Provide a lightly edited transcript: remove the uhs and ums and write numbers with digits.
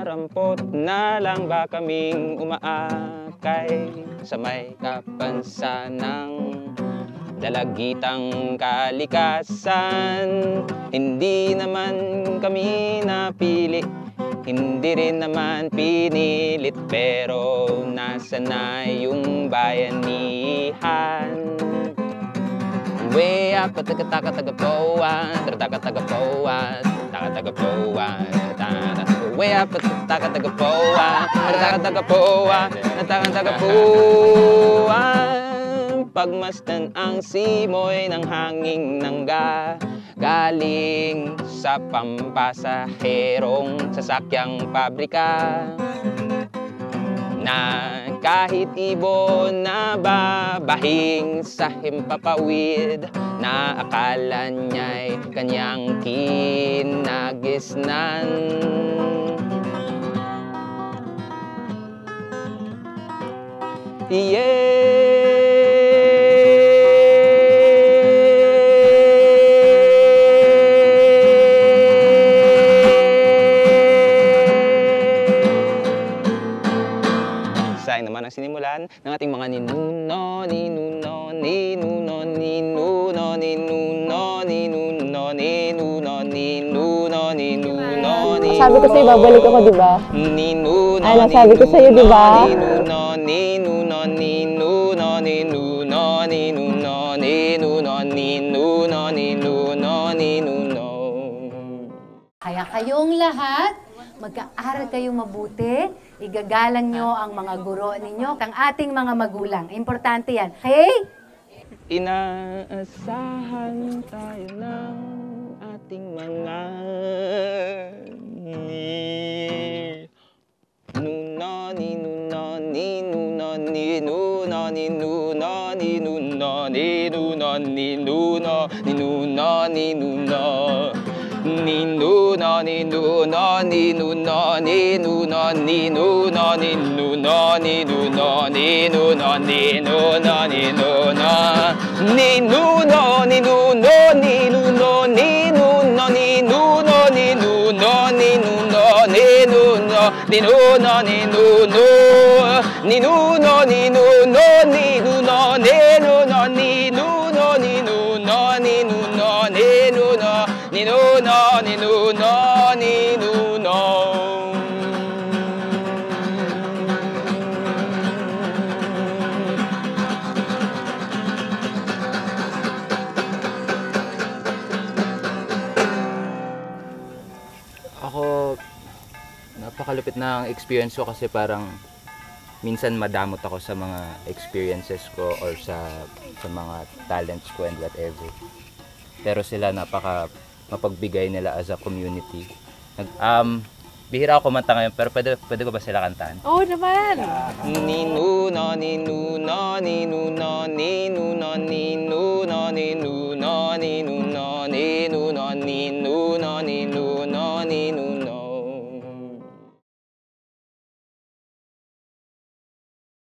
Darampot na lang ba kaming umaakay sa may kapansanang dalagitang kalikasan? Hindi naman kami napili, hindi rin naman pinilit, pero nasa na yung bayanihan? Way up, taga-taga-taga-poa, taga-taga-taga-poa, taga-taga-poa, way up, taga-taga-poa, taga-taga-poa, taga-taga-poa. Pagmasdan ang simoy ng hanging nangga galing sa pampasaherong sasakyang pabrika, na kahit ibon na babahing sa himpapawid, na akala niya'y kanyang kinagisnan. Sayang naman ang sinimulan ng ating mga ninuno, ninuno, ninuno, ninuno, ninuno, ninuno, ninuno, ninuno, ninuno, ninuno. Sabi ko sa'yo, babalik ako, di ba? Ninuno, ay, nasabi ko sa'yo, di ba? Ninuno, ninuno, ninuno, ninuno, ninuno, ninuno, ninuno, ninuno, ninuno. Kaya kayong lahat, mag-aaral kayong mabuti, igagalang nyo ang mga guro ninyo, ang ating mga magulang. Importante yan. Okay? Inaasahan tayo ng ating mga ninuno, ninuno, ninuno, ninuno, ninuno, ninuno, ninuno, ninuno, ninuno, ninuno. Ninuno, ninuno, ninuno, ninuno, ninuno, ninuno, ninuno, ninuno, ninuno, ninuno. Ninuno, ninuno, ninuno, ninuno, ninuno, ninuno, ninuno, ninuno, ninuno, ninuno. Ninuno, ninuno, ninuno, ninuno, ninuno, ninuno, ninuno, ninuno. Ninuno, ninuno, ninuno. Ako, napakalupit na ang experience ko kasi parang minsan madamot ako sa mga experiences ko or sa mga talents ko and whatever. Pero sila mapagbigay nila as a community. Bihira ako kumanta ngayon, pero pwede ko ba sila kantahan? Oo naman! Ninuno, ninuno, ninuno, ninuno, ninuno.